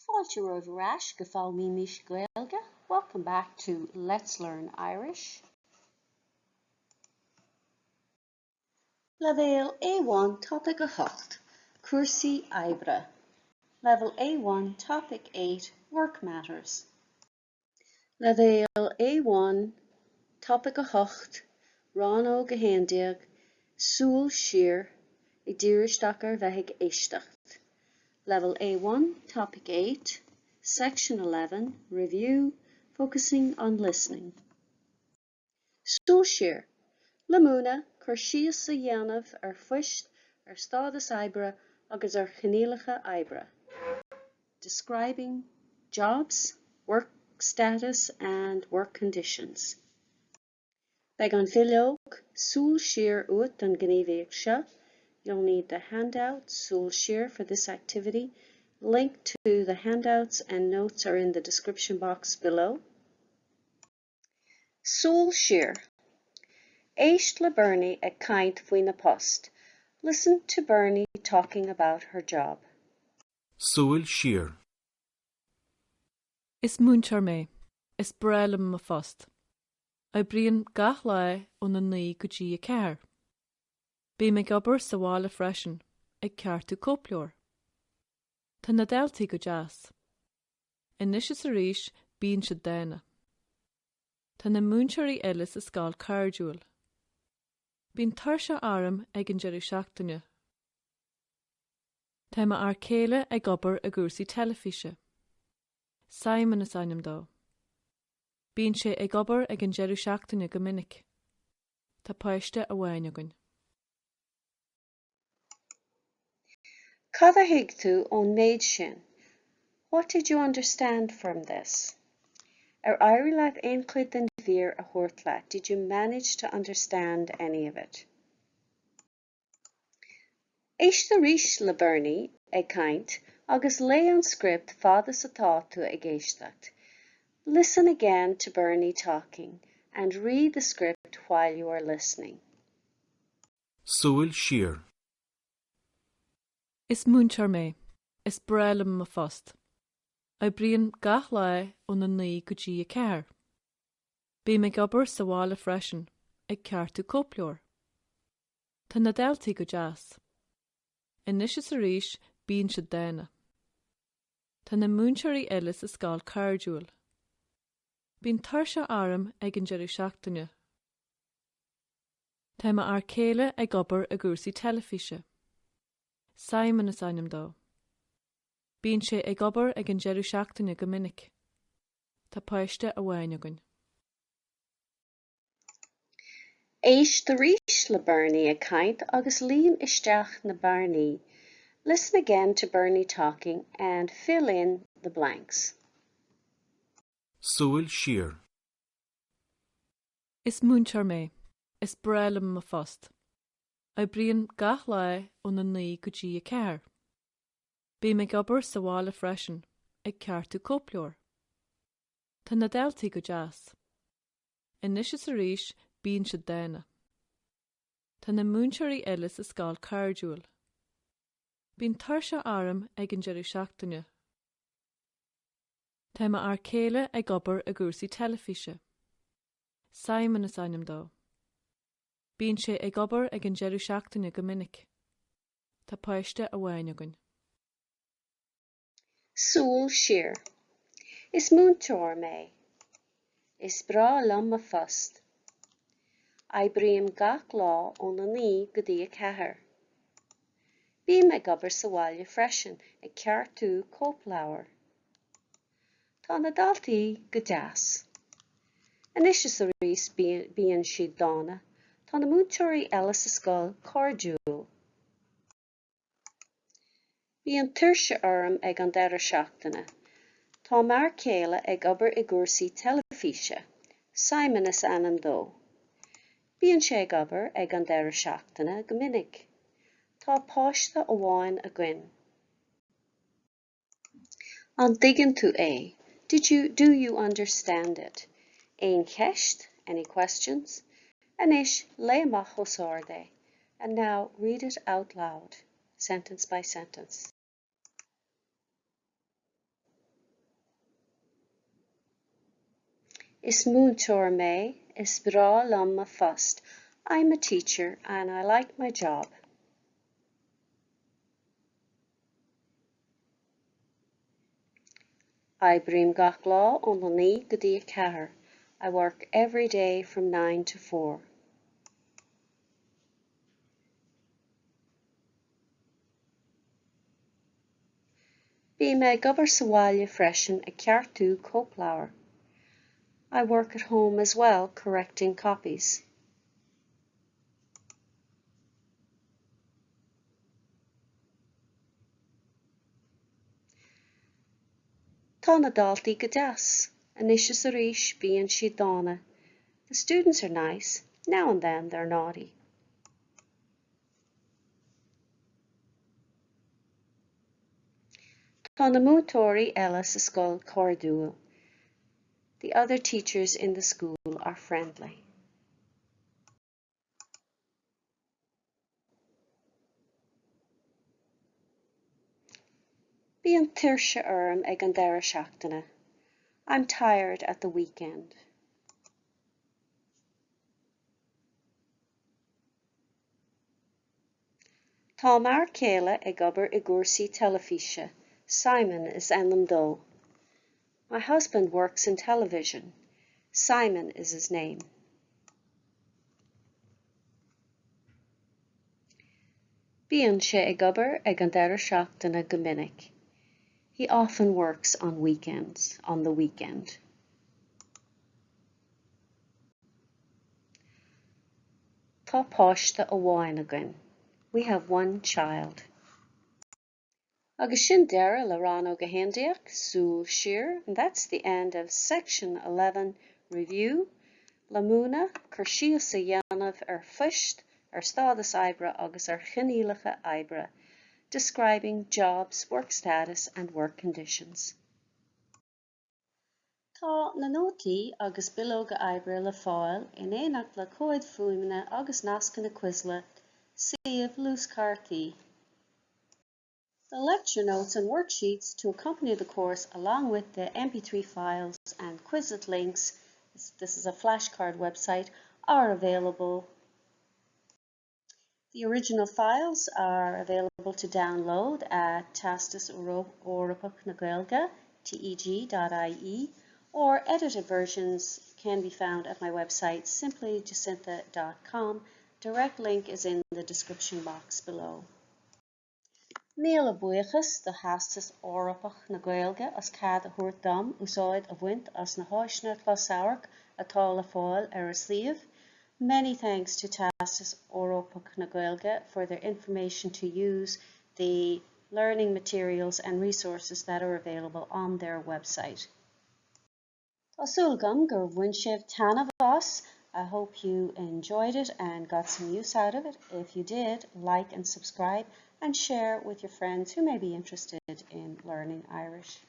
Fáilte roimh go fáil mí mis Gaeilge. Welcome back to Let's Learn Irish. Level A1 Topic a Hocht, Cúrsaí Oibre. Level A1 Topic 8 Work Matters. Level A1 Topic a Hocht, Rannóg a Handouts, Súil siar, Éisteacht Éisteacht. Level A1 Topic 8 Section 11 Review, focusing on listening. Súil siar. Le múna chuir síos sa dhéanamh foist Theastas Eorpach agus chníolacha Oibre. Describing jobs, work status and work conditions. Beag an bhfuilteog súil siar uait an gníomhaíocht seo. You'll need the handouts, Súil siar, for this activity. Link to the handouts and notes are in the description box below. Súil siar. Éist le Bernie ag caint faoin na post. Listen to Bernie talking about her job. Súil siar. Is múntar mé, is brelam ma fost. Oibríonn gach lá ón na naoi go dtí a ceathair. Bí me gobar sa bhála freisin ag ceartú cópleor. Tá na deltaí go deas. Inis is a ríis bíonn siad déine. Tá na múnteirí eile sa scáil cairdiúil. Bíonn tarse arm ag an deireadh seachtaine. Tá ma ar céile ag gobar a gcúrsaí telefíse. Simon is ainem dó. Bíonn sé ag gobar ag an deireadh seachtaine go minic. Tá páiste a bhain agan. Cad a thuig tú ón méid sin? What did you understand from this? Ar éirí leat aon chuid den bhíor a thabhairt leat, did you manage to understand any of it? Éist a ríis le Bernie ag caint agus lé an script fadas atá tú ag Éisteacht. Listen again to Bernie talking and read the script while you are listening. Súil siar. Is múntar mé, is brelam ma fost. Oibríonn gach lá ón na naoi go dtí a ceathair. Bí me gobar sa bhála freisin ag ceartú cópleor. Tá na deltaí go deas. Inis is a ríis bíonn siad déine. Tá na múnteirí eile sa scáil cairdiúil. Bíonn tarse arm ag an deireadh seachtaine. Tá ma ar céile ag gobar a gcúrsaí telefíse. Simon is ainem dó. Bíonn sé ag gobar ag an deireadh seachtaine go minic. Tá páiste a bhain agan. Éist a ríis le Bernie ag caint agus líon isteach na Bernie. Listen again to Bernie talking and fill in the blanks. Súil siar. Is múntar mé, is brelam ma fost. Oibríonn gach lá ón na naoi go dtí a ceathair. Bí me gobar sa bhála freisin ag ceartú cópleor. Tá na deltaí go deas. Inis is a ríis bíonn siad déine. Tá na múnteirí eile sa scáil cairdiúil. Bíonn tarse arm ag an deireadh seachtaine. Tá ma ar céile ag gobar a gcúrsaí telefíse. Simon is ainem dó. Bíonn sé ag gobar ag an deireadh seachtaine go minic. Tá páiste a bhain agan. Súil siar. Is múntar mé, is brelam ma fost. Oibríonn gach lá ón na naoi go dtí a ceathair. Bí me gobar sa bhála freisin ag ceartú cópleor. Tá na deltaí go deas. Inis is a ríis bíonn siad dána. Tá na múnteirí eile sa scáil cairdiúil. Bíonn tuirse orm ag an deireadh seachtaine. Tá mar céile ag gobar i gcúrsaí telefíse. Simon is ainem dó. Bíonn sé ag gobar ag an deireadh seachtaine go minic. Tá páiste a bhain agan. An diggin tú é. Do you understand it? Ein cheist, any questions? Anish lay amach hosorde. And now read it out loud, sentence by sentence. Is múntóir mé, is bra lom a fust. I'm a teacher and I like my job. Oibream gach lá on the ní go dtí cethair. I work every day from 9 to 4. Bí me gobar sa bhaile freisin a ceartú cópláir. I work at home as well, correcting copies. Tá na daltaí go deas, anis is a rís bíonn siad dána. The students are nice, now and then they're naughty. Tá na múntóirí eile sa scoil cordúil. The other teachers in the school are friendly. Bíonn tuirse orm ag an deireadh seachtaine. I'm tired at the weekend. Tá mar céile ag obair I Cúrsaí telefíse. Simon is anlam dó. My husband works in television. Simon is his name. Bíonn sé ag obair ag an deireadh seachtaine go minic. He often works on the weekend. Tá páiste amháin againn. We have one child. Agus sin deire le Rannóg a Handouts, Súil siar, and that's the end of section 11 review. La múna, Cúrsaí sa dhéanamh fist, Theastas Eorpach agus chiníolacha Oibre, describing jobs, work status and work conditions. Tá na nótaí agus buíochas Oibre le fáil in éineacht le cóid fuaimne agus nasca na cuisle, suíomh lúscartaí. The lecture notes and worksheets to accompany the course, along with the MP3 files and Quizlet links, this is a flashcard website, are available. The original files are available to download at Theastas Eorpach na Gaeilge, teg.ie, or edited versions can be found at my website, simplyjacinta.com. Direct link is in the description box below. Míle buíochas the Theastas Eorpach na Gaeilge as cead a thabhairt dom úsáid a bhaint as na háiseanna closamhairc atá le fáil ar a suíomh. Many thanks to Theastas Eorpach na Gaeilge for their information to use, the learning materials and resources that are available on their website. Tá súil gom gur bhain sibh taobh as. I hope you enjoyed it and got some use out of it. If you did, like and subscribe and share with your friends who may be interested in learning Irish.